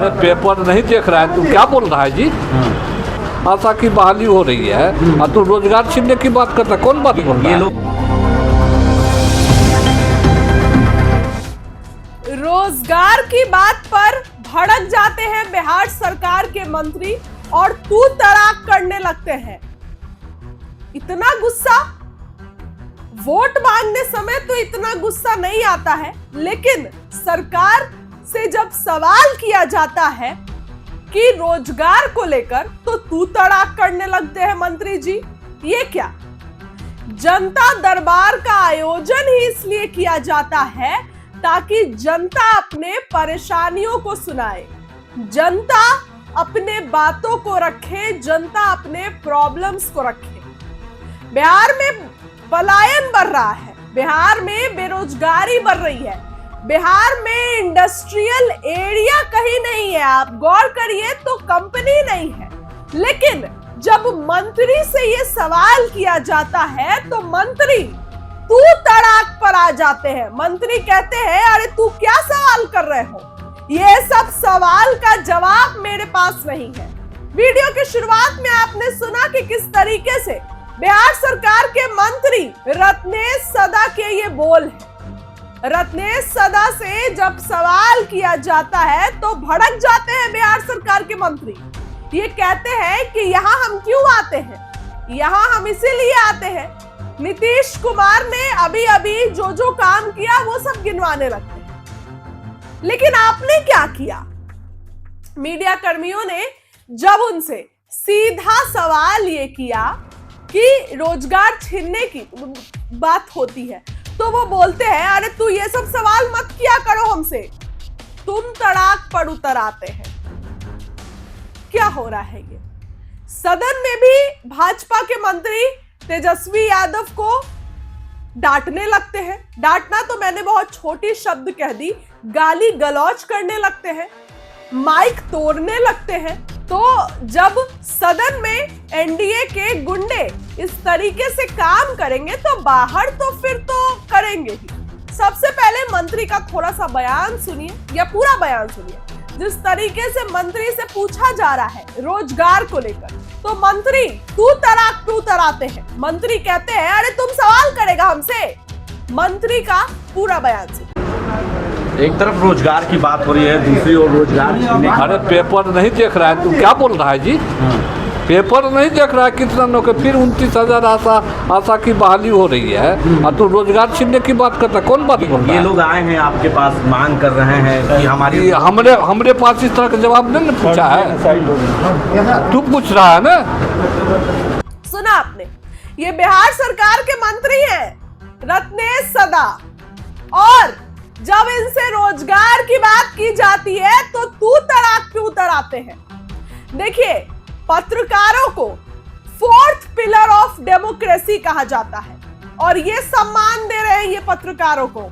अरे पेपर नहीं देख रहा है, तू क्या बोल रहा है जी? आशा की बहाली हो रही है और तू रोजगार छीनने की बात करता, कौन बात बोल रहा है? रोजगार की बात पर भड़क जाते हैं बिहार सरकार के मंत्री और तू तड़ाक करने लगते हैं। इतना गुस्सा वोट मांगने समय तो इतना गुस्सा नहीं आता है, लेकिन सरकार से जब सवाल किया जाता है कि रोजगार को लेकर तो तू तड़ाक करने लगते हैं मंत्री जी। ये क्या? जनता दरबार का आयोजन ही इसलिए किया जाता है ताकि जनता अपने परेशानियों को सुनाए, जनता अपने बातों को रखे, जनता अपने प्रॉब्लम्स को रखे। बिहार में पलायन बढ़ रहा है, बिहार में बेरोजगारी बढ़ रही है, बिहार में इंडस्ट्रियल एरिया कहीं नहीं है। आप गौर करिए तो कंपनी नहीं है। लेकिन जब मंत्री से ये सवाल किया जाता है तो मंत्री तू तड़ाक पर आ जाते हैं। मंत्री कहते हैं अरे तू क्या सवाल कर रहे हो, ये सब सवाल का जवाब मेरे पास नहीं है। वीडियो की शुरुआत में आपने सुना कि किस तरीके से बिहार सरकार के मंत्री रत्नेश सदा के ये बोल है। रत्नेश सदा से जब सवाल किया जाता है तो भड़क जाते हैं बिहार सरकार के मंत्री। ये कहते हैं कि यहाँ हम क्यों आते हैं, यहाँ हम इसीलिए आते हैं नीतीश कुमार ने अभी अभी जो जो काम किया वो सब गिनवाने लगते हैं। लेकिन आपने क्या किया? मीडिया कर्मियों ने जब उनसे सीधा सवाल ये किया कि रोजगार छीनने की बात होती है तो वो बोलते हैं अरे तू ये सब सवाल मत किया करो हमसे, तुम तड़ाक पर उतर आते हैं। क्या हो रहा है ये? सदन में भी भाजपा के मंत्री तेजस्वी यादव को डांटने लगते हैं। डांटना तो मैंने बहुत छोटी शब्द कह दी, गाली गलौज करने लगते हैं, माइक तोड़ने लगते हैं। तो जब सदन में एनडीए के गुंडे इस तरीके से काम करेंगे तो बाहर तो फिर तो करेंगे ही। सबसे पहले मंत्री का थोड़ा सा बयान सुनिए या पूरा बयान सुनिए। जिस तरीके से मंत्री से पूछा जा रहा है रोजगार को लेकर तो मंत्री तू तराते हैं। मंत्री कहते हैं अरे तुम सवाल करेगा हमसे। मंत्री का पूरा बयान सुनिए। एक तरफ रोजगार की बात हो रही है, दूसरी ओर रोजगार छीनने। अरे पेपर नहीं देख रहा है, तू क्या बोल रहा है जी? पेपर नहीं देख रहा है, कितना लोग फिर 29,000 आशा की बहाली हो रही है और तू रोजगार छीनने की बात करता, कौन बात बोल रहा है? ये लोग आए हैं आपके पास, मांग कर रहे हैं कि हमारी हमरे पास इस तरह का जवाब नहीं ना पूछा है, तू पूछ रहा है ना। सुना आपने? ये बिहार सरकार के मंत्री हैं रत्नेश सदा, और जब इनसे रोजगार की बात की जाती है तो तू तड़ाक पे उतर आते हैं। देखिए, पत्रकारों को फोर्थ पिलर ऑफ डेमोक्रेसी कहा जाता है और ये सम्मान दे रहे हैं, ये पत्रकारों को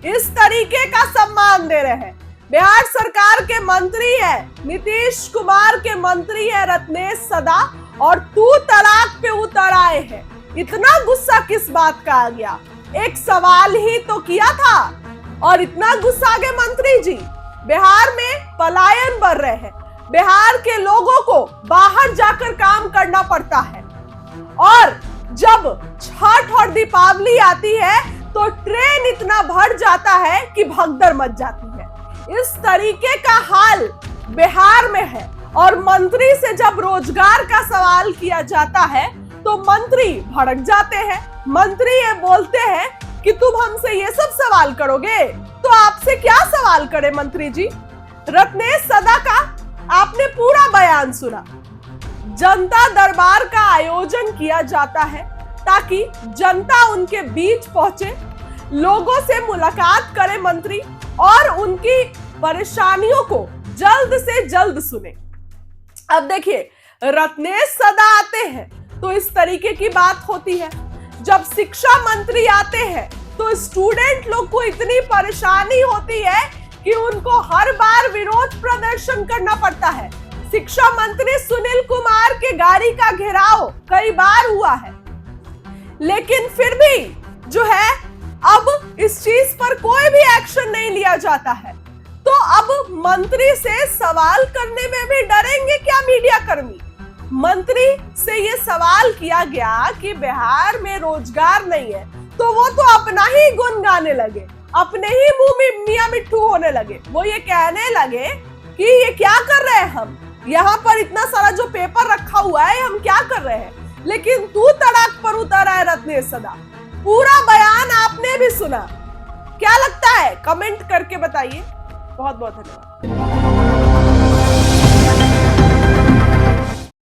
इस तरीके का सम्मान दे रहे हैं। बिहार सरकार के मंत्री है, नीतीश कुमार के मंत्री है रत्नेश सदा, और तू तड़ाक पे उतर आए हैं। इतना गुस्सा किस बात का आ गया? एक सवाल ही तो किया था और इतना गुस्सा आ गए मंत्री जी। बिहार में पलायन बढ़ रहे हैं, बिहार के लोगों को बाहर जाकर काम करना पड़ता है, और जब छठ और दीपावली आती है तो ट्रेन इतना भर जाता है कि भगदड़ मच जाती है। इस तरीके का हाल बिहार में है, और मंत्री से जब रोजगार का सवाल किया जाता है तो मंत्री भड़क जाते हैं। मंत्री ये बोलते हैं कि तुम हमसे ये सब सवाल करोगे, तो आपसे क्या सवाल करें मंत्री जी? रत्नेश सदा का आपने पूरा बयान सुना। जनता दरबार का आयोजन किया जाता है ताकि जनता उनके बीच पहुंचे, लोगों से मुलाकात करे मंत्री, और उनकी परेशानियों को जल्द से जल्द सुने। अब देखिए, रत्नेश सदा आते हैं तो इस तरीके की बात होती है। जब शिक्षा मंत्री आते हैं तो स्टूडेंट लोग को इतनी परेशानी होती है कि उनको हर बार विरोध प्रदर्शन करना पड़ता है। शिक्षा मंत्री सुनील कुमार के गाड़ी का घेराव कई बार हुआ है, लेकिन फिर भी जो है अब इस चीज पर कोई भी एक्शन नहीं लिया जाता है। तो तो अब मंत्री से सवाल करने में भी डरेंगे क्या मीडिया कर्मी? मंत्री से ये सवाल किया गया कि बिहार में रोजगार नहीं है, तो वो तो अपना ही गुण गाने लगे, अपने ही मुंह में मियां मिट्ठू होने लगे। वो ये कहने लगे कि ये क्या कर रहे हैं हम, यहाँ पर इतना सारा जो पेपर रखा हुआ है हम क्या कर रहे हैं। लेकिन तू तड़ाक पर उतरा है रत्नेश सदा। पूरा बयान आपने भी सुना, क्या लगता है कमेंट करके बताइए। बहुत बहुत धन्यवाद।